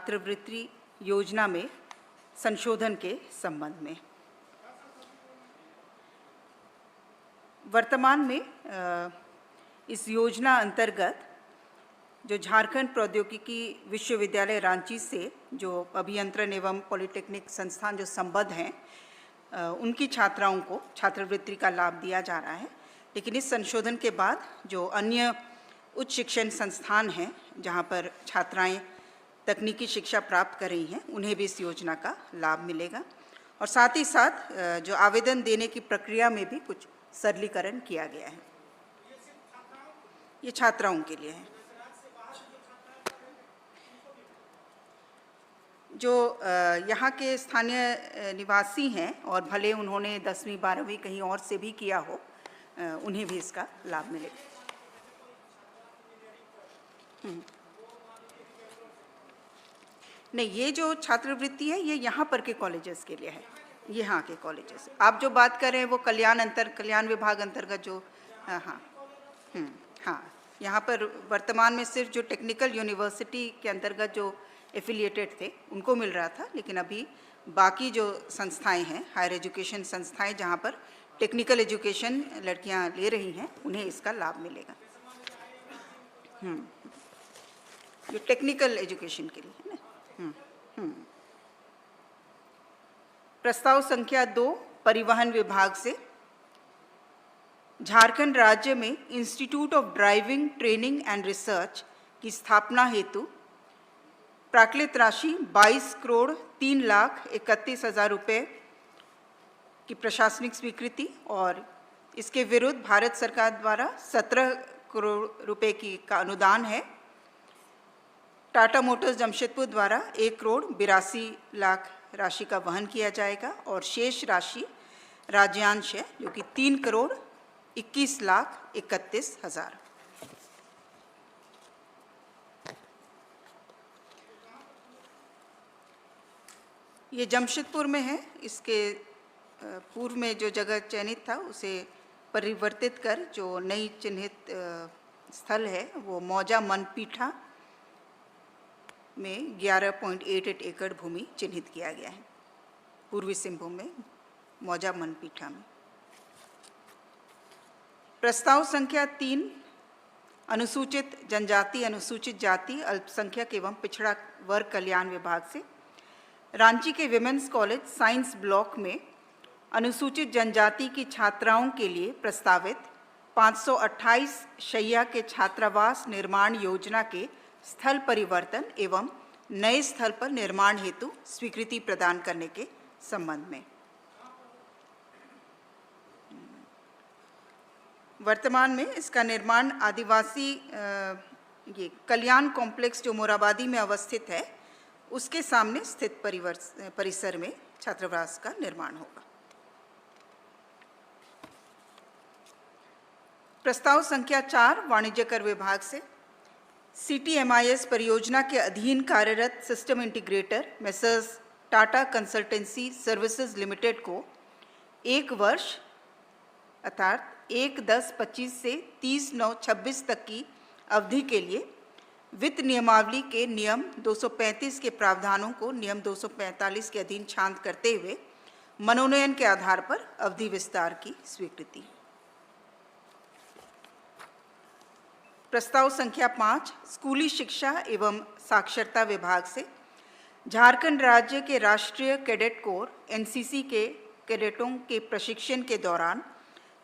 छात्रवृत्ति योजना में संशोधन के संबंध में। वर्तमान में इस योजना अंतर्गत जो झारखंड प्रौद्योगिकी विश्वविद्यालय रांची से जो अभियंत्रण एवं पॉलिटेक्निक संस्थान जो संबद्ध हैं उनकी छात्राओं को छात्रवृत्ति का लाभ दिया जा रहा है। लेकिन इस संशोधन के बाद जो अन्य उच्च शिक्षण संस्थान हैं जहां पर छात्राएं तकनीकी शिक्षा प्राप्त कर रही हैं उन्हें भी इस योजना का लाभ मिलेगा। और साथ ही साथ जो आवेदन देने की प्रक्रिया में भी कुछ सरलीकरण किया गया है। ये छात्राओं के लिए है। जो यहाँ के स्थानीय निवासी हैं और भले उन्होंने 10वीं 12वीं कहीं और से भी किया हो, उन्हें भी इसका लाभ मिलेगा। नहीं, ये जो छात्रवृत्ति है ये यहाँ पर के कॉलेजेस के लिए है, यहाँ के कॉलेजेस। आप जो बात कर रहे हैं वो कल्याण विभाग अंतर्गत जो हाँ, यहाँ पर वर्तमान में सिर्फ जो टेक्निकल यूनिवर्सिटी के अंतर्गत जो एफिलिएटेड थे उनको मिल रहा था, लेकिन अभी बाकी जो संस्थाएं हैं, हायर एजुकेशन संस्थाएं जहाँ पर टेक्निकल एजुकेशन लड़कियाँ ले रही हैं, उन्हें इसका लाभ मिलेगा। जो टेक्निकल एजुकेशन के लिए है ना। प्रस्ताव संख्या 2 परिवहन विभाग से झारखंड राज्य में institute of driving training and research की स्थापना हेतु प्राक्कृत राशि 22,03,31,000 रुपये की प्रशासनिक स्वीकृति और इसके विरुद्ध भारत सरकार द्वारा 17 करोड़ रुपए का अनुदान है। टाटा मोटर्स जमशेदपुर द्वारा 1,82,00,000 राशि का वहन किया जाएगा और शेष राशि राज्यांश है जो कि 3,21,31,000। ये जमशेदपुर में है। इसके पूर्व में जो जगह चयनित था उसे परिवर्तित कर जो नई चिन्हित स्थल है वो मौजा मनपीठा में 11.88 एकड़ भूमि चिन्हित किया गया है, पूर्वी सिंहभूम में मौजा मनपीठा में। प्रस्ताव संख्या 3 अनुसूचित जनजाति, अनुसूचित जाति, अल्पसंख्यक एवं पिछड़ा वर्ग कल्याण विभाग से रांची के विमेंस कॉलेज साइंस ब्लॉक में अनुसूचित जनजाति की छात्राओं के लिए प्रस्तावित 528 शैया के छात्रावास निर्माण योजना के स्थल परिवर्तन एवं नए स्थल पर निर्माण हेतु स्वीकृति प्रदान करने के संबंध में। वर्तमान में इसका निर्माण आदिवासी ये कल्याण कॉम्प्लेक्स जो मोराबादी में अवस्थित है उसके सामने स्थित परिसर में छात्रावास का निर्माण होगा। प्रस्ताव संख्या 4 वाणिज्य कर विभाग से CTMIS परियोजना के अधीन कार्यरत system integrator messrs Tata consultancy services limited को 1 वर्ष अर्थात 1/10/25 से 30/9/26 तक की अवधि के लिए वित्त नियमावली के नियम 235 के प्रावधानों को नियम 245 के अधीन छांट करते हुए मनोनयन के आधार पर अवधि विस्तार की स्वीकृति। प्रस्ताव संख्या 5 स्कूली शिक्षा एवं साक्षरता विभाग से झारखंड राज्य के राष्ट्रीय कैडेट कोर NCC के कैडेटों के प्रशिक्षण के दौरान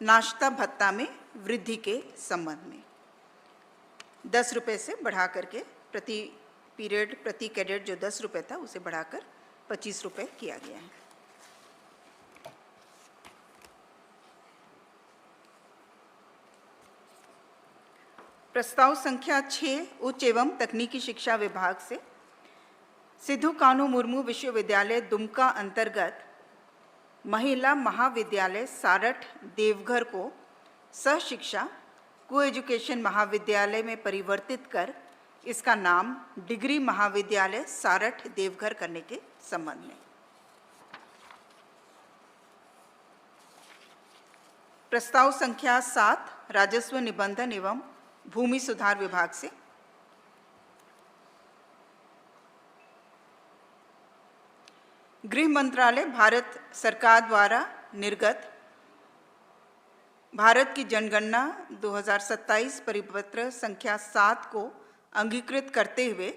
नाश्ता भत्ता में वृद्धि के संबंध में 10 रुपये से बढ़ा करके प्रति पीरियड प्रति कैडेट जो 10 रुपये था उसे बढ़ाकर 25 रुपये किया गया है। प्रस्ताव संख्या 6 उच्च एवं तकनीकी शिक्षा विभाग से सिद्धू कान्हू मुर्मू विश्वविद्यालय दुमका अंतर्गत महिला महाविद्यालय सारठ देवघर को सहशिक्षा को एजुकेशन महाविद्यालय में परिवर्तित कर इसका नाम डिग्री महाविद्यालय सारठ देवघर करने के संबंध में। प्रस्ताव संख्या 7 राजस्व निबंधन एवं भूमि सुधार विभाग से गृह मंत्रालय भारत सरकार द्वारा निर्गत भारत की जनगणना 2027 परिपत्र संख्या 7 को अंगीकृत करते हुए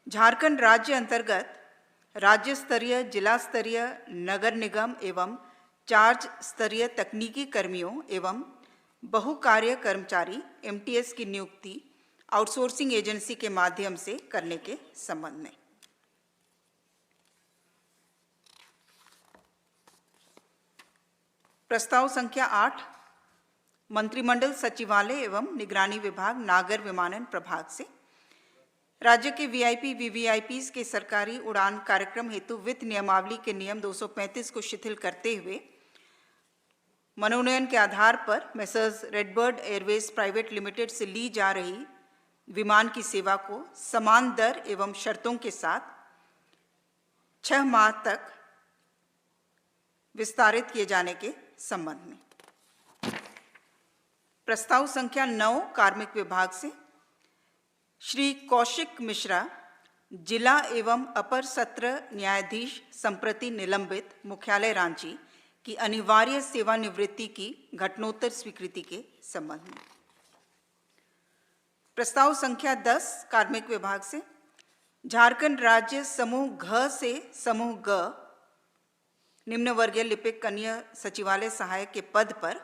झारखंड राज्य अंतर्गत राज्य स्तरीय, जिला स्तरीय, नगर निगम एवं चार्ज स्तरीय तकनीकी कर्मियों एवं बहुकार्य कर्मचारी MTS की नियुक्ति आउटसोर्सिंग एजेंसी के माध्यम से करने के संबंध में। प्रस्ताव संख्या 8 मंत्रिमंडल सचिवालय एवं निगरानी विभाग नागर विमानन प्रभाग से राज्य के VIP VVIPs के सरकारी उड़ान कार्यक्रम हेतु वित्त नियमावली के नियम 235 को शिथिल करते हुए मनोनयन के आधार पर messrs RedBird Airways private limited से ली जा रही विमान की सेवा को समान दर एवं शर्तों के साथ 6 माह तक विस्तारित किए जाने के संबंध में। प्रस्ताव संख्या 9 कार्मिक विभाग से श्री कौशिक मिश्रा, जिला एवं अपर सत्र न्यायाधीश संप्रति निलंबित, मुख्यालय रांची की अनिवार्य सेवानिवृत्ति की घटनोत्तर स्वीकृति के संबंध में। प्रस्ताव संख्या 10 कार्मिक विभाग से झारखंड राज्य समूह घ से समूह ग निम्न वर्गीय लिपिक कनीय सचिवालय सहायक के पद पर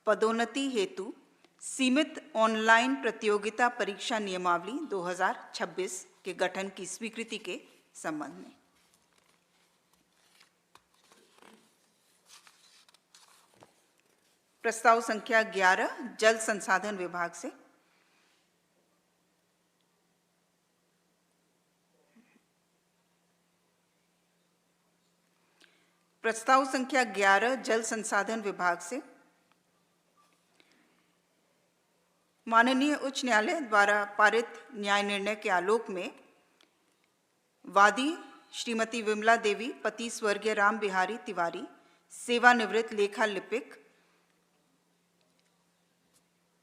पदोन्नति हेतु सीमित ऑनलाइन प्रतियोगिता परीक्षा नियमावली 2026 के गठन की स्वीकृति के संबंध में। प्रस्ताव संख्या 11 जल संसाधन विभाग से प्रस्ताव संख्या 11 जल संसाधन विभाग से माननीय उच्च न्यायालय द्वारा पारित न्याय निर्णय के आलोक में वादी श्रीमती विमला देवी, पति स्वर्गीय राम बिहारी तिवारी, सेवानिवृत्त लेखा लिपिक,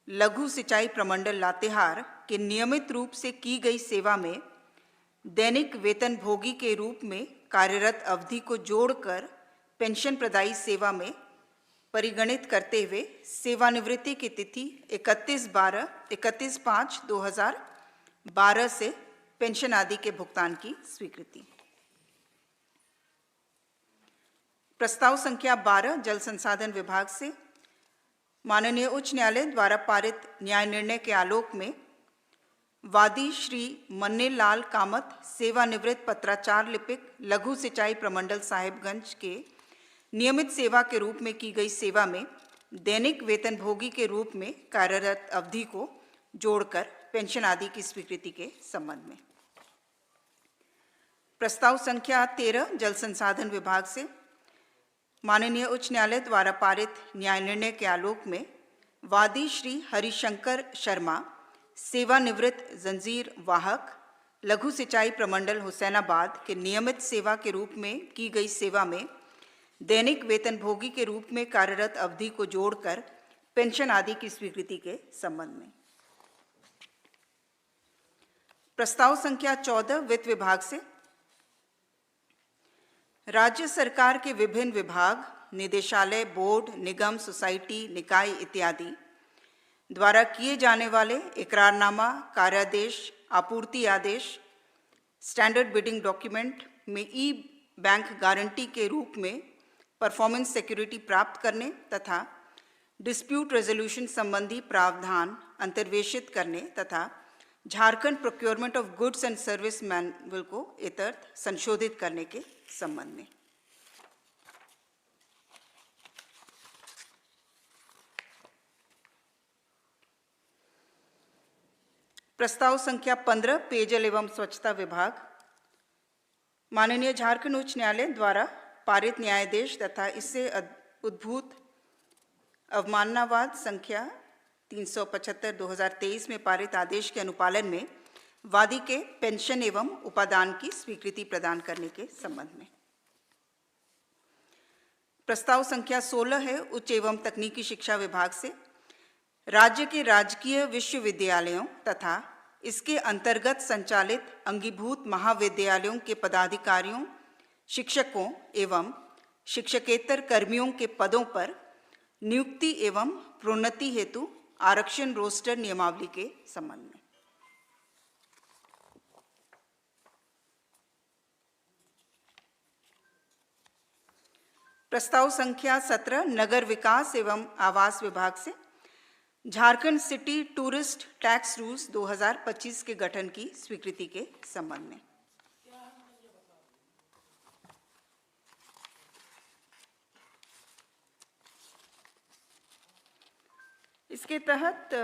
लघु सिंचाई प्रमंडल लातेहार के नियमित रूप से की गई सेवा में दैनिक वेतन भोगी के रूप में कार्यरत अवधि को जोड़कर पेंशन प्रदायी सेवा में परिगणित करते हुए सेवानिवृत्ति की तिथि 31/5/2012 से पेंशन आदि के भुगतान की स्वीकृति। प्रस्ताव संख्या 12 जल संसाधन विभाग से माननीय उच्च न्यायालय द्वारा पारित न्याय निर्णय के आलोक में वादी श्री मन्ने लाल कामत, सेवानिवृत्त पत्राचार लिपिक, लघु सिंचाई प्रमंडल साहिबगंज के नियमित सेवा के रूप में की गई सेवा में दैनिक वेतन भोगी के रूप में कार्यरत अवधि को जोड़कर पेंशन आदि की स्वीकृति के संबंध में। प्रस्ताव संख्या 13 जल संसाधन विभाग से माननीय उच्च न्यायालय द्वारा पारित न्याय निर्णय के आलोक में वादी श्री हरिशंकर शर्मा, सेवानिवृत्त जंजीर वाहक, लघु सिंचाई प्रमंडल हुसैनाबाद के नियमित सेवा के रूप में की गई सेवा में दैनिक वेतन भोगी के रूप में कार्यरत अवधि को जोड़कर पेंशन आदि की स्वीकृति के संबंध में। प्रस्ताव संख्या 14 वित्त विभाग से राज्य सरकार के विभिन्न विभाग, निदेशालय, बोर्ड, निगम, सोसाइटी, निकाय इत्यादि द्वारा किए जाने वाले इकरारनामा, कार्यादेश, आपूर्ति आदेश, स्टैंडर्ड बिडिंग डॉक्यूमेंट में ई बैंक गारंटी के रूप में परफॉर्मेंस सिक्योरिटी प्राप्त करने तथा डिस्प्यूट रेजोल्यूशन संबंधी प्रावधान अंतर्वेशित करने तथा Jharkhand procurement of goods and service manual को इतर्थ संशोधित करने के संबंध में। प्रस्ताव संख्या 15 पेयजल एवं स्वच्छता विभाग माननीय झारखंड उच्च न्यायालय द्वारा पारित न्यायादेश तथा इससे उद्भूत अवमाननावाद संख्या 375/2023 में पारित आदेश के अनुपालन में वादी के पेंशन एवं उपादान की स्वीकृति प्रदान करने के संबंध में। प्रस्ताव संख्या 16 है उच्च एवं तकनीकी शिक्षा विभाग से राज्य के राजकीय विश्वविद्यालयों तथा इसके अंतर्गत संचालित अंगीभूत महाविद्यालयों के पदाधिकारियों, शिक्षकों एवं शिक्षकेतर कर्मियों के पदों पर नियुक्ति एवं प्रोन्नति हेतु आरक्षण रोस्टर नियमावली के संबंध में। प्रस्ताव संख्या 17 नगर विकास एवं आवास विभाग से Jharkhand city tourist tax rules 2025 के गठन की स्वीकृति के संबंध में। इसके तहत